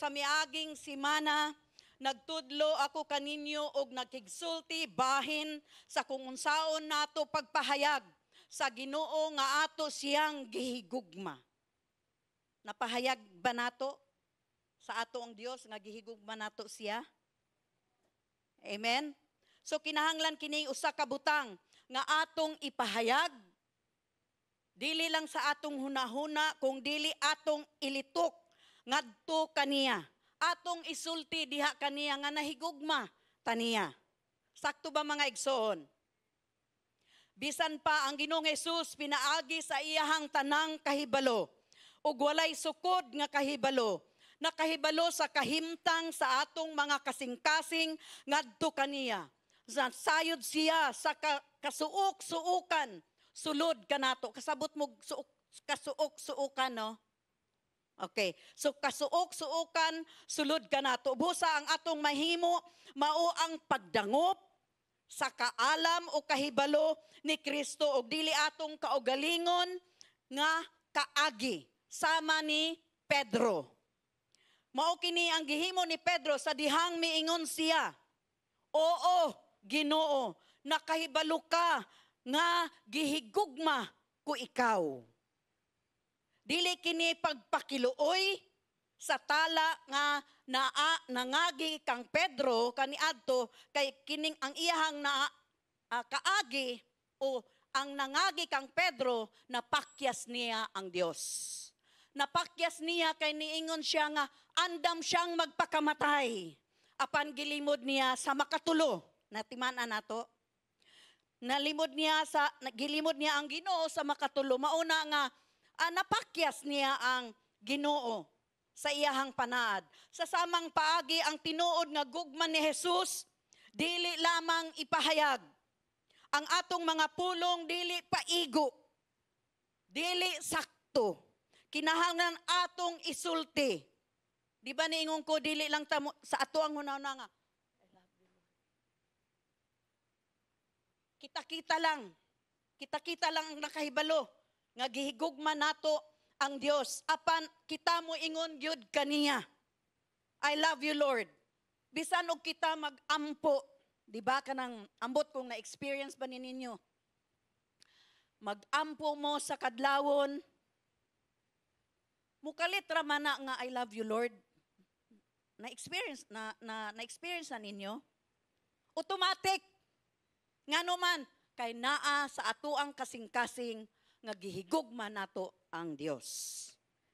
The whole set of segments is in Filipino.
sa miaging simana, nagtudlo ako kaninyo og nakigsulti bahin sa kung unsaon nato pagpahayag sa Ginoo nga ato siyang gihigugma. Napahayag ba nato sa ato ang Dios nga gihigugma nato siya? Amen? So kinahanglan kini usa ka butang nga atong ipahayag, dili lang sa atong hunahuna, kung dili atong ilitok ngadto kaniya. Atong isulti diha kaniya nga nahigugma taniya. Sakto ba mga igsoon? Bisan pa ang Ginoong Hesus pinaagi sa iyahang tanang kahibalo ug walay sukod nga kahibalo. Nakahibalo sa kahimtang sa atong mga kasing-kasing ngadto kaniya. Sayod siya sa kasuok-suukan, sulod kanato. Kasabot mo kasuok-suukan, no? Okay. So kasuok-suukan, sulod kanato. Busa ang atong mahimo, mao ang pagdangop sa kaalam o kahibalo ni Kristo o dili atong kaugalingon nga kaagi sama ni Pedro. Mao kini ang gihimo ni Pedro sa dihang miingon siya, oo, Ginoo, nakahibalo ka nga gihigugma ko ikaw. Dili kini pagpakiluoy sa tala nga nangagi kang Pedro kaniadto kay kining ang iyahang kaagi o ang nangagi kang Pedro napakyas niya ang Dios. Napakyas niya kay niingon siya nga andam siyang magpakamatay. Apan gilimod niya sa makatulo. Natiman-an nato. Gilimod niya ang Ginoo sa makatulo. Mauna nga napakyas niya ang Ginoo sa iyahang panaad. Sa samang paagi ang tinuod nga gugma ni Jesus, dili lamang ipahayag. Ang atong mga pulong dili paigo. Dili sakto. Kinahanglan atong isulti. Di ba niingon ko dili lang sa ato ang hunahuna nga kita-kita lang ang nakahibalo nga gihigugma nato ang Dios. Apan kita mo ingon gyud kaniya, I love you Lord. Bisan og kita magampo, di ba kanang ambot kung na-experience ba ninyo? Magampo mo sa kadlawon, mukalit ra man na nga I love you Lord. Na-experience na ninyo? Automatic. Ngano man kay naa sa atoang kasing-kasing nga gihigugma nato ang Dios.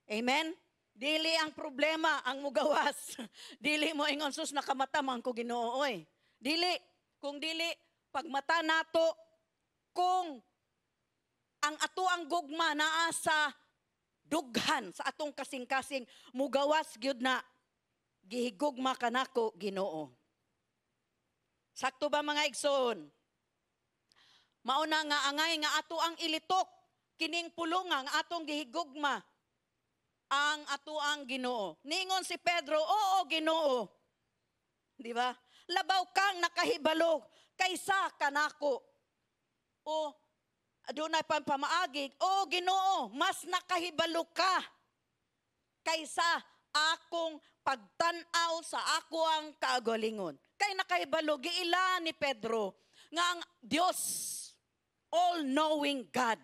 Amen? Dili ang problema ang mugawas. Dili mo ingon sus nakamatamang ko Ginoo oy. Dili kung dili pagmata nato kung ang atoang gugma naa sa dughan sa atong kasing-kasing mugawas gyud na gihigugma kanako Ginoo. Sakto ba mga igsoon? Mauna nga angay nga ato ang ilitok, kining pulungang atong gihigugma ang ato ang Ginoo. Ningon si Pedro, oo Ginoo. Di ba? Labaw kang nakahibalo kaysa kanako. O adunay pamaagig, oo Ginoo, mas nakahibalo ka kaysa akong pagtan-aw sa ako ang kaagalingon. Kay nakahibalo giila ni Pedro nga ang Dios all-knowing God.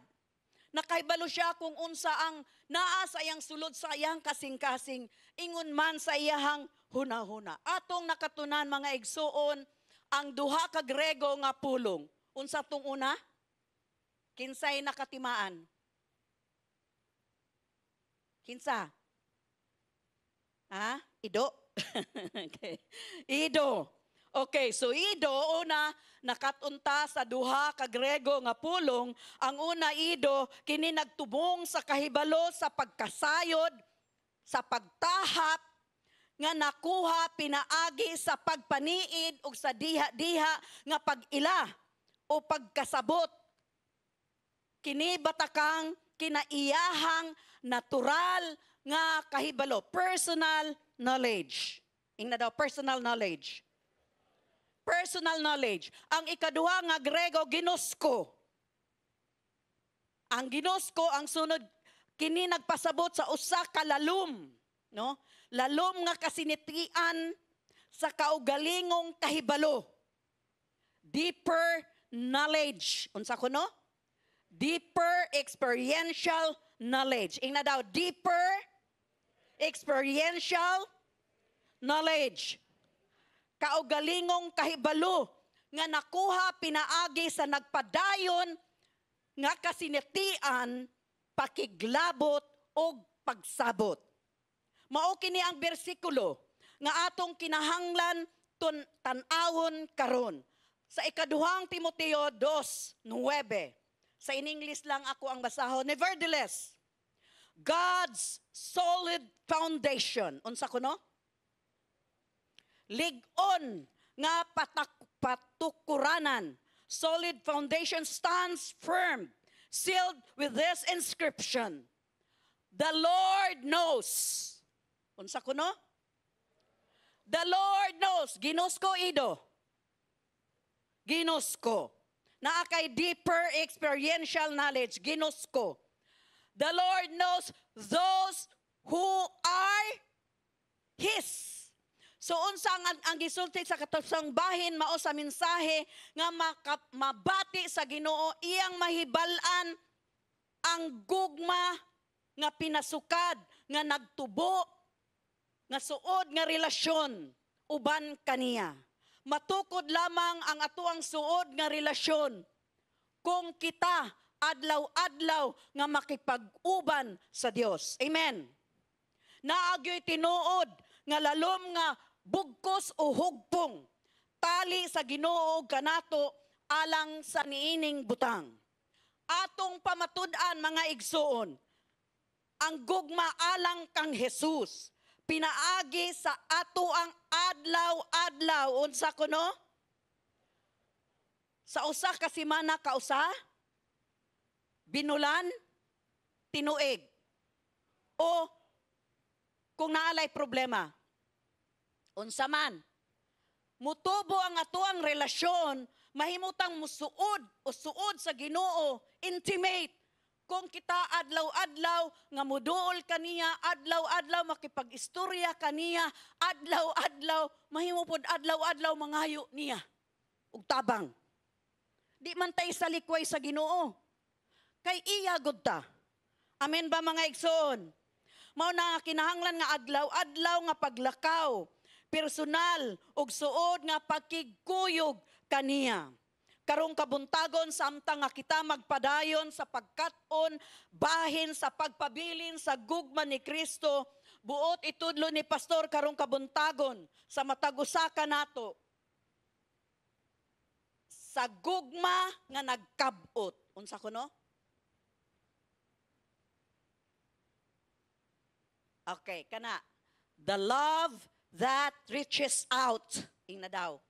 Nakahibalo siya kung unsa ang naa sa iyang sulod sa iyang kasing-kasing, ingon man sa iyahang hunahuna. Atong nakatunan mga igsuon, ang duha ka Grego nga pulong. Unsa tong una? Kinsay nakatimaan? Kinsa? Ido? Okay. Ido. Okay, so Ido, una, nakatunta sa duha ka Grego nga pulong. Ang una, Ido, kini nagtubong sa kahibalo sa pagkasayod, sa pagtahap, nga nakuha pinaagi sa pagpaniid o sa diha-diha nga pag-ila o pagkasabot. Kini batakang kinaiyahang natural nga kahibalo, personal knowledge. Ingna daw, personal knowledge. Personal knowledge. Ang ikaduha nga Grego, ginosko. Ang ginosko, ang sunod, kini nagpasabot sa usa ka lalum no? Lalom nga kasinitian sa kaugalingong kahibalo. Deeper knowledge. Unsa ko no? Deeper experiential knowledge. Ingna daw, deeper experiential knowledge. Kaugalingong kahibalo nga nakuha pinaagi sa nagpadayon nga kasinitian, pakiglabot o pagsabot. Mao kini ang bersikulo nga atong kinahanglan tan-awon karon. Sa ikaduhang Timoteo 2:9. Sa in-English lang ako ang basahon. Nevertheless, God's solid foundation. Unsa ko no? Lig-on nga patukuranan. Solid foundation stands firm, sealed with this inscription. The Lord knows. Unsa ko no? The Lord knows. Ginusko ido. Ginusko. Naa kay deeper experiential knowledge. Ginusko. The Lord knows those who are His. So unsa ang gisulti sa katapusang bahin mao sa mensahe nga mabati sa Ginoo iyang mahibal-an ang gugma nga pinasukad nga nagtubo nga suod nga relasyon uban kaniya. Matukod lamang ang atuang suod nga relasyon kung kita adlaw-adlaw nga makipag-uban sa Dios. Amen. Naagyoy tinuod nga lalom nga bugkos o hugpong tali sa Ginoo kanato alang sa niining butang. Atong pamatud-an mga igsoon, ang gugma alang kang Jesus pinaagi sa ato ang adlaw-adlaw. Unsa kuno? Sa usa ka semana kausa, binulan, tinuig. O kung naalay problema, unsa man, mutubo ang atuang relasyon, mahimutang musuod o suod sa Ginoo, intimate. Kung kita adlaw-adlaw nga muduol kaniya, adlaw-adlaw makipag-istorya kaniya, adlaw-adlaw, mahimupod adlaw-adlaw mangayo niya. Ug tabang. Di man tay sa likway sa Ginoo. Kay iya gud ta. Amen ba mga igsoon? Mao na kinahanglan nga adlaw-adlaw nga paglakaw, personal ug suod nga pakigkuyog kaniya. Karong kabuntagon samtang nga kita magpadayon sa pagkat-on, bahin sa pagpabilin sa gugma ni Kristo, buot itudlo ni pastor karong kabuntagon sa matag usa ka nato. Sa gugma nga nagkabot. Unsa kuno? Okay, kana. The love that reaches out. Ingna daw.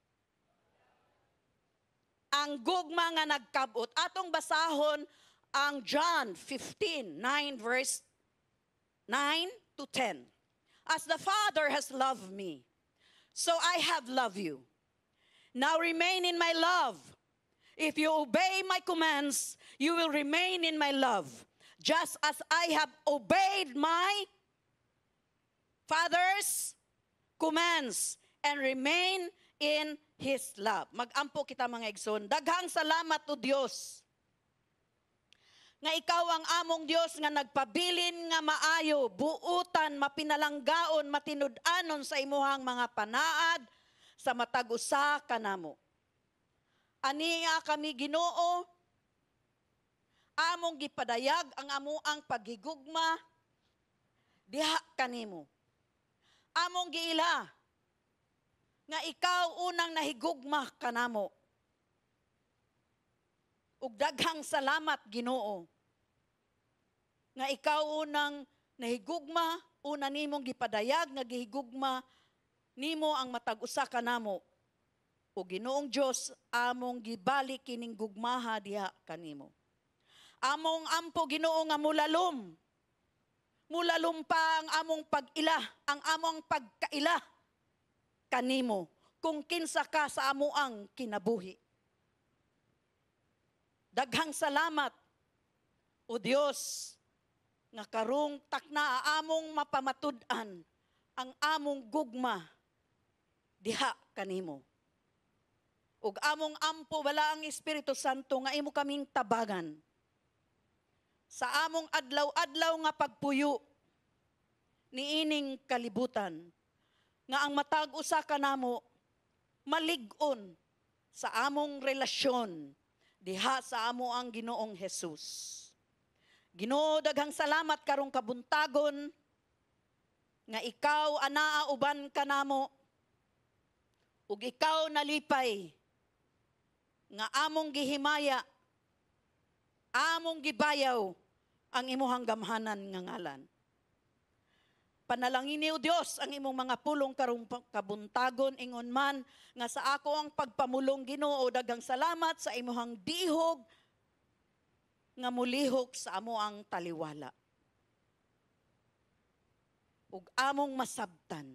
Ang gugma nga nagkabot. Atong basahon ang John 15:9 verse 9 to 10. As the Father has loved me, so I have loved you. Now remain in my love. If you obey my commands, you will remain in my love, just as I have obeyed my Father's commands and remain in His love. Mag-ampo kita mga igsoon. Daghang salamat o Dios nga ikaw ang among Dios nga nagpabilin nga maayo, buutan, mapinalanggaon, matinud-anon sa imuhang mga panaad sa matag usa kanamo. Aniya kami Ginoo, among gipadayag ang amuang paghigugma diha kanimo. Among giila nga ikaw unang nahigugma kanamo. Ug daghang salamat Ginoo nga ikaw unang nahigugma, una nimong gipadayag nga gihigugma nimo ang matag usa kanamo. O Ginoong Dios, among gibalik kining gugmaha diha kanimo. Among ampo Ginoo nga mulalom. Mulalom pa ang among pag-ila, ang among pagkaila kanimo kung kinsa ka sa amuang kinabuhi. Daghang salamat o Dios nga karong takna among mapamatud-an ang among gugma diha kanimo. Ug among ampo wala ang Espiritu Santo nga imo kaming tabagan. Sa among adlaw-adlaw nga pagpuyo niining kalibutan nga ang matag usa kanamo malig-on sa among relasyon diha sa amo ang Ginoong Hesus. Ginoo, daghang salamat karong kabuntagon nga ikaw anaa uban kanamo ug ikaw nalipay nga among gihimaya, among gibayaw ang imuhang gamhanan nga ngalan. Panalangin niyo Dios ang imong mga pulong karong kabuntagon ingon man nga sa ako ang pagpamulong Ginoo, daghang salamat sa imuhang dihog nga mulihok sa amo ang taliwala. Ug among masabtan,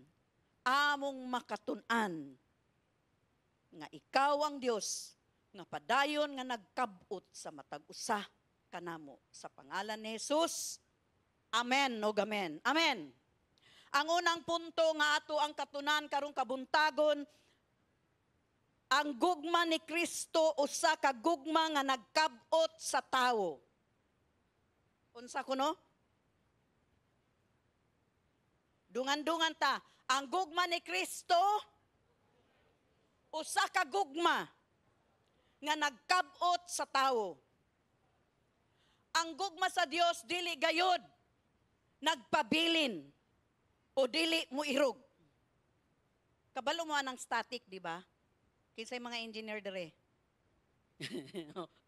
among makatun-an nga ikaw ang Dios nga padayon nga nagkabot sa matag usa kanamo sa pangalan ni Jesus. Amen ug amen. Amen. Ang unang punto nga ato ang katunan karong kabuntagon, ang gugma ni Kristo usa ka gugma nga nagkabot sa tawo. Unsa kuno? Dungan-dungan ta. Ang gugma ni Kristo usa ka gugma nga nagkabot sa tawo. Ang gugma sa Dios dili gayud nagpabilin o dili mo irog. Kabalo mo anang static, di ba? Kinsay mga engineer dere.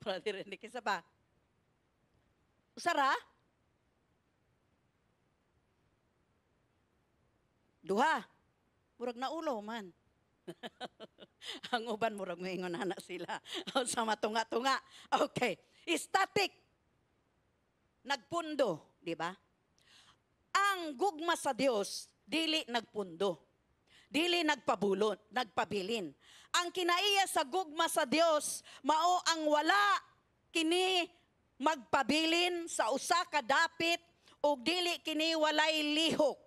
Brother, hindi kinsa pa. Usara? Duha. Murag na ulo man. Ang uban murag moingon ana sila. O sa matunga-tunga. Okay. Static. Nagpundo, di ba? Ang gugma sa Dios dili nagpundo. Dili nagpabilin. Ang kinaiya sa gugma sa Dios mao ang wala kini magpabilin sa usa ka dapit ug dili kini walay lihok.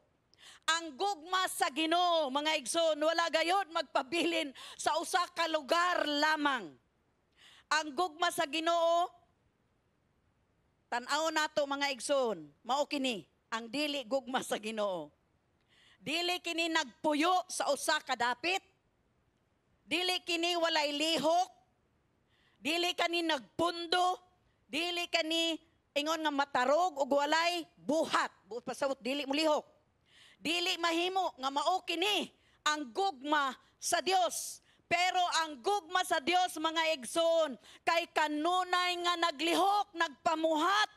Ang gugma sa Ginoo, mga igsoon, wala gayud magpabilin sa usa ka lugar lamang. Ang gugma sa Ginoo, tan-aw nato mga igsoon, mao kini ang dili gugma sa Ginoo. Dili kini nagpuyo sa usa ka dapit. Dili kini walay lihok. Dili kani nagpundo. Dili kani ingon nga matarog ug walay buhat. Pasabot dili mo lihok. Dili mahimo nga mao kini ang gugma sa Dios. Pero ang gugma sa Dios, mga igsoon, kay kanunay nga naglihok, nagpamuhat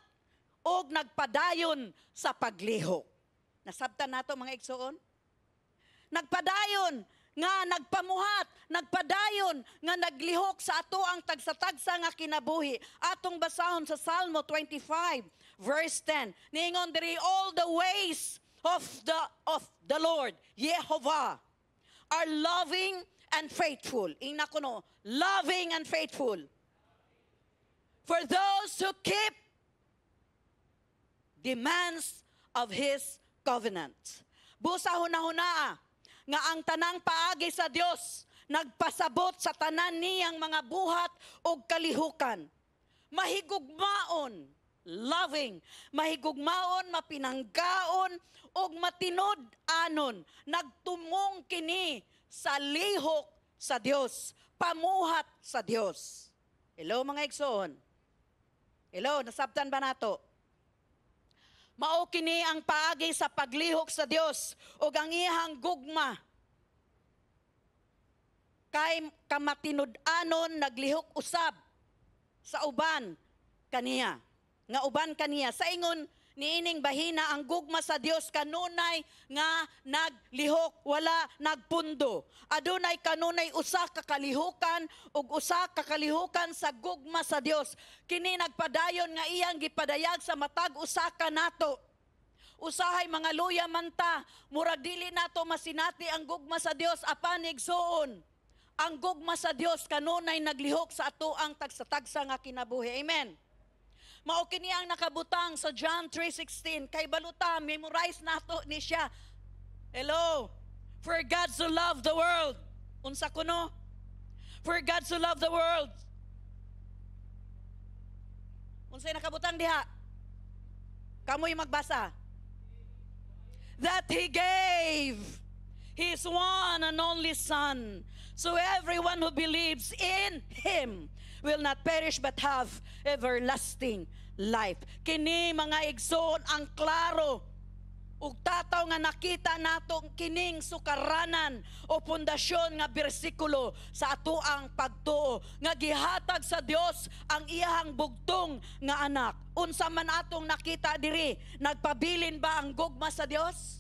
o nagpadayon sa paglihok. Nasabtan nato mga igsoon? Nagpadayon nga nagpamuhat, nagpadayon nga naglihok sa ato ang tagsa-tagsa nga kinabuhi. Atong basahon sa Salmo 25 verse 10. Niingon diri, all the ways of the Lord, Jehovah, are loving and faithful. Ingna ko no, loving and faithful. For those who keep demands of His covenant. Busa hunahuna nga ang tanang paagi sa Dios nagpasabot sa tanan niyang mga buhat o kalihukan. Mahigugmaon, loving, mahigugmaon, mapinanggaon, o matinod-anon, nagtumong kini sa lihok sa Dios, pamuhat sa Dios. Hello mga igsoon. Hello, nasabtan ba nato? Mao kini ang paagi sa paglihok sa Dios ug ang iyang gugma. Kay kamatinud-anon naglihok usab sa uban kaniya. Nga uban kaniya sa ingon niining bahina ang gugma sa Dios kanunay nga naglihok, wala nagpundo. Adunay kanunay usa ka kalihukan ug usa ka kalihukan sa gugma sa Dios. Kini nagpadayon nga iyang gipadayag sa matag usa ka nato. Usahay mga luya man ta, murag dili nato masinati ang gugma sa Dios apan igsoon. Ang gugma sa Dios kanunay naglihok sa ato ang tagsa-tagsa nga kinabuhi. Amen. Mao kini ang nakabutang sa John 3:16 kay baluta memorize nato ni siya. Hello. For God so loved the world. Unsa kuno? For God so loved the world. Unsay nakabutang diha? Kamoy magbasa. That He gave His one and only Son, so everyone who believes in Him will not perish but have everlasting life. Kini mga igsoon ang klaro ug tataw nga nakita natong kining sukaranan o pundasyon nga bersikulo sa atoang pagtuo nga gihatag sa Dios ang iyahang bugtong nga anak. Unsa man atong nakita diri, nagpabilin ba ang gugma sa Dios?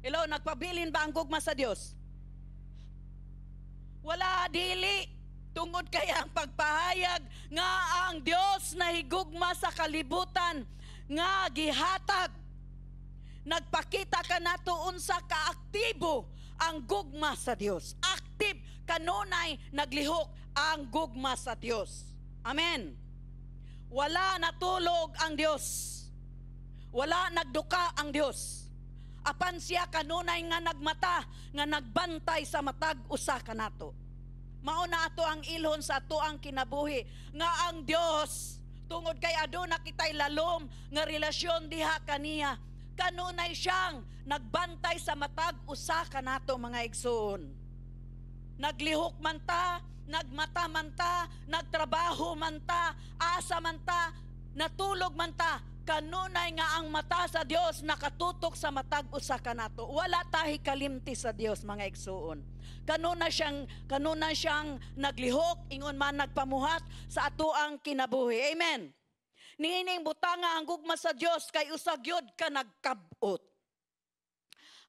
Hello, nagpabilin ba ang gugma sa Dios? Wala, dili. Tungod kaya ang pagpahayag nga ang Dios na higugma sa kalibutan nga gihatag. Nagpakita ka nato unsa kaaktibo ang gugma sa Dios. Active kanunay naglihok ang gugma sa Dios. Amen. Wala natulog ang Dios. Wala nagduka ang Dios. Apan siya kanunay nga nagmata, nga nagbantay sa matag usa kanato. Mao na ato ang ilhon sa ato ang kinabuhi nga ang Dios tungod kay aduna kitay lalom nga relasyon diha kaniya. Kanunay siyang nagbantay sa matag usa kanato mga igsoon. Naglihok man ta, nagmata man ta, nagtrabaho man ta, asa man ta, natulog man ta, kanunay nga ang mata sa Dios nakatutok sa matag usa kanato. Wala tahi kalimti sa Dios mga igsoon. Kanunay siyang naglihok ingon man nagpamuhat sa ato ang kinabuhi. Amen. Niining butanga ang gugma sa Dios kay usag yod ka nagkabot.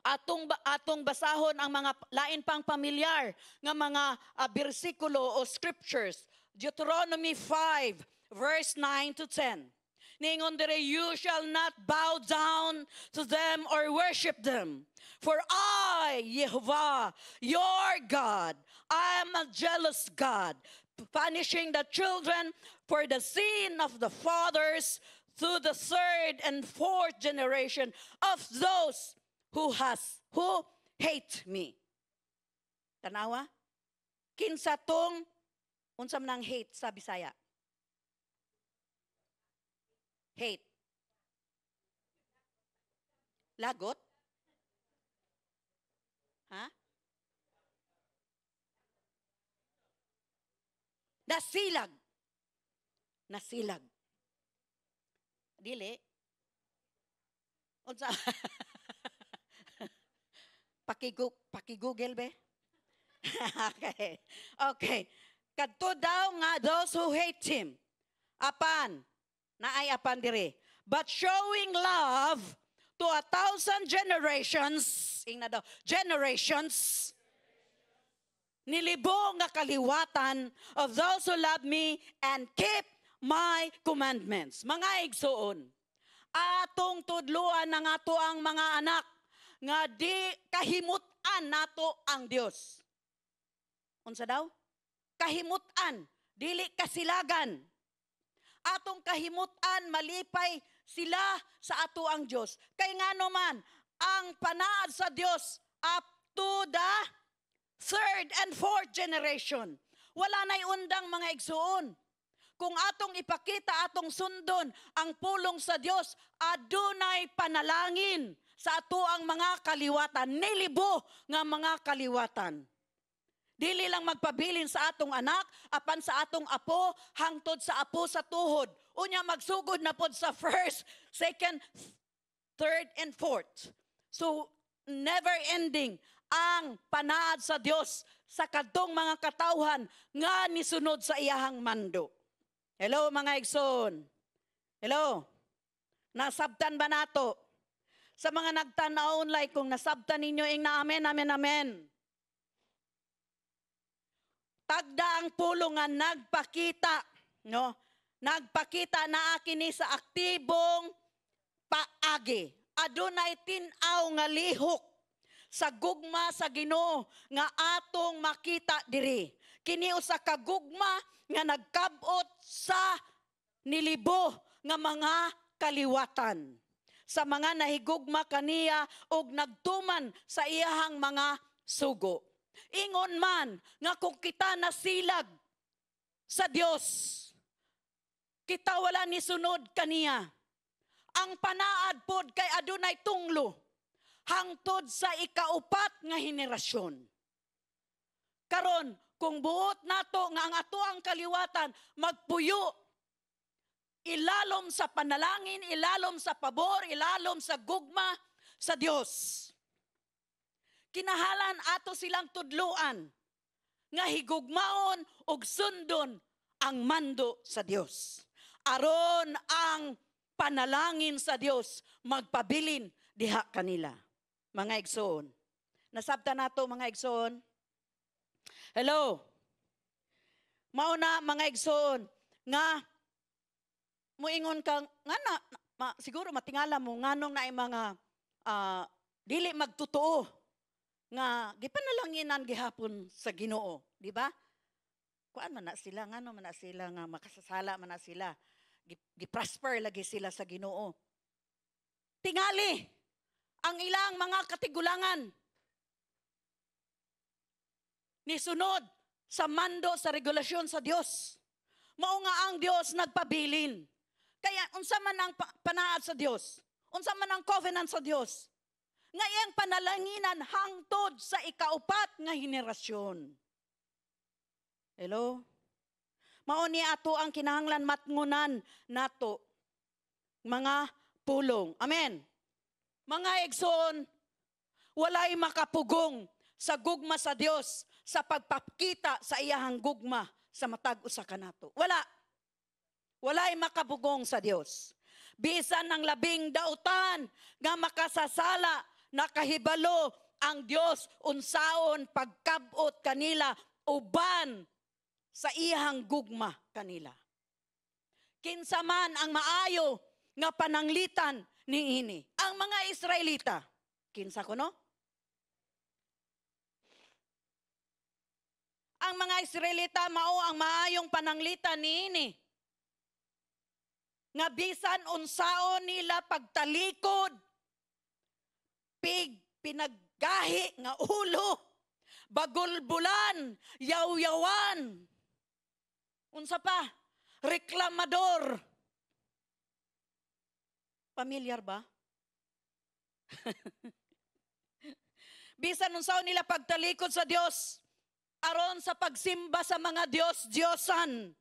Atong basahon ang mga lain pang pamilyar nga mga bersikulo o scriptures. Deuteronomy 5 verse 9 to 10. Ningon dire, you shall not bow down to them or worship them. For I, Yehovah, your God, I am a jealous God, punishing the children for the sin of the fathers to the third and fourth generation of those who hate me. Tanawa? Kinsa tong unsam nang hate sa Bisaya? Hate. Lagot? Ha? Nasilag. Nasilag. Dili. Unsa? Paki-Google be? Okay. Okay. Kadto daw nga those who hate him. Apan, naay apan diri. But showing love to 1,000 generations, ingna daw, generations, nilibo nga kaliwatan of those who love me and keep my commandments. Mga igsoon, atong tudluan ng ato ang mga anak nga di kahimutan nato ang Dios. Unsa daw? Kahimutan, dili kasilagan. Atong kahimutan, malipay sila sa ato ang Dios. Kay ngano man, ang panaad sa Dios up to the third and fourth generation. Wala na'y undang mga igsuon. Kung atong ipakita, atong sundon ang pulong sa Dios, adunay panalangin sa ato ang mga kaliwatan, nilibo nga mga kaliwatan. Dili lang magpabilin sa atong anak, apan sa atong apo, hangtod sa apo sa tuhod. Unya magsugod na pod sa first, second, third, and fourth. So, never ending ang panaad sa Dios sa kadtong mga katawhan nga nisunod sa iyahang mando. Hello mga igsoon. Hello. Nasabtan ba nato? Sa mga nagtanaw like kung nasabtan ninyo ing na amen, amen, amen. Tagda ang pulong nga nagpakita, no? Nagpakita na akini sa aktibong paagi. Adunay tin-aw nga lihok sa gugma sa Ginoo nga atong makita diri. Kini usa ka gugma nga nagkabot sa nilibo nga mga kaliwatan. sa mga nahigugma kaniya ug nagtuman sa iyahang mga sugo. Ingon man nga kung kita nasilag sa Dios, kita wala ni sunod kaniya. Ang panaad pod kay adunay tunglo hangtod sa ikaupat nga henerasyon. Karon kung buot nato nga ang atoang kaliwatan magpuyo, ilalom sa panalangin, ilalom sa pabor, ilalom sa gugma sa Dios. Kinahalan ato silang tudluan nga higugmaon og sundon ang mando sa Dios. Aron ang panalangin sa Dios magpabilin diha kanila. Mga igsoon. Nasabta nato mga igsoon. Hello. Mauna mga igsoon nga muingon kang nga siguro matingala mo nganong naay mga dili magtotoo nga gipanalanginan gihapon sa Ginoo, di ba? Kuan man na sila ngano man na sila nga makasasala man na sila. Giprosper lagi sila sa Ginoo. Tingali ang ilang mga katigulangan nisunod sa mando sa regulasyon sa Dios. Mao nga ang Dios nagpabilin. Kaya unsa man ang panaad sa Dios, unsa man ang covenant sa Dios, nga iyang panalanginan hangtod sa ikaupat nga henerasyon. Hello? Mao ni ato ang kinahanglan matngunan nato mga pulong. Amen. Mga igsoon, walay makapugong sa gugma sa Dios sa pagpakita sa iyahang gugma sa matag usa kanato. Wala. Walay makapugong sa Dios. Bisan ng labing dautan nga makasasala nakahibalo ang Dios unsaon pagkabot kanila uban sa iyang gugma kanila. Kinsa man ang maayo nga pananglitan niini. Ang mga Israelita, kinsa kuno? Ang mga Israelita mao ang maayong pananglitan niini. Nga bisan unsaon nila pagtalikod, pinaggahi nga ulo, bagulbulan, yaw-yawan. Unsa pa? Reklamador. Pamilyar ba? Bisan unsaon nila pagtalikod sa Dios aron sa pagsimba sa mga Diyos-Diyosan.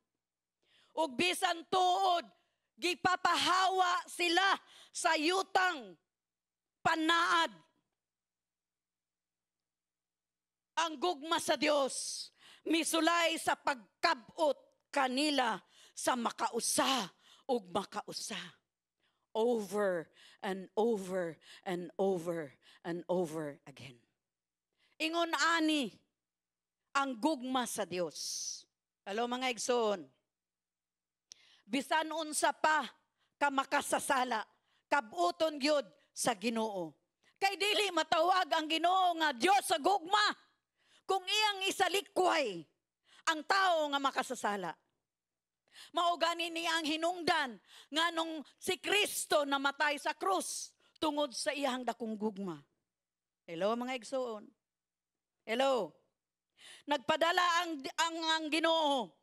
Ug bisan tuod gipapahawa sila sa yutang panaad. Ang gugma sa Dios misulay sa pagkabot kanila sa makausa ug makausa. Over and over and over and over again. Ingon ani ang gugma sa Dios. Hello mga igsoon. Bisan unsa pa ka makasasala, kabuton gyud sa Ginoo. Kay dili matawag ang Ginoo nga Dios sa gugma kung iyang isalikway ang tao nga makasasala. Mao gani niya ang hinungdan nga nung si Kristo namatay sa krus tungod sa iyang dakong gugma. Hello mga igsoon. Hello. Nagpadala ang Ginoo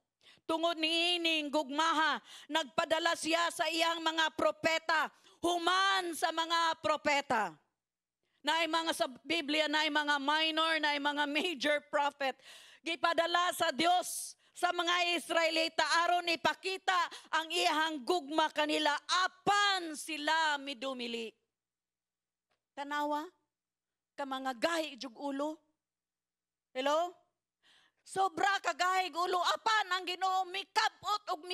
tungod niining gugmaha. Nagpadala siya sa iyang mga propeta, human sa mga propeta. Naay mga sa Biblia, naay mga minor, naay mga major prophet. Gipadala sa Dios sa mga Israelita aron ipakita ang iyang gugma kanila apan sila midumili. Tanawa ka mga gahi jug ulo. Hello? Sobra ka gahi ulo apan ang Ginoo mikabot og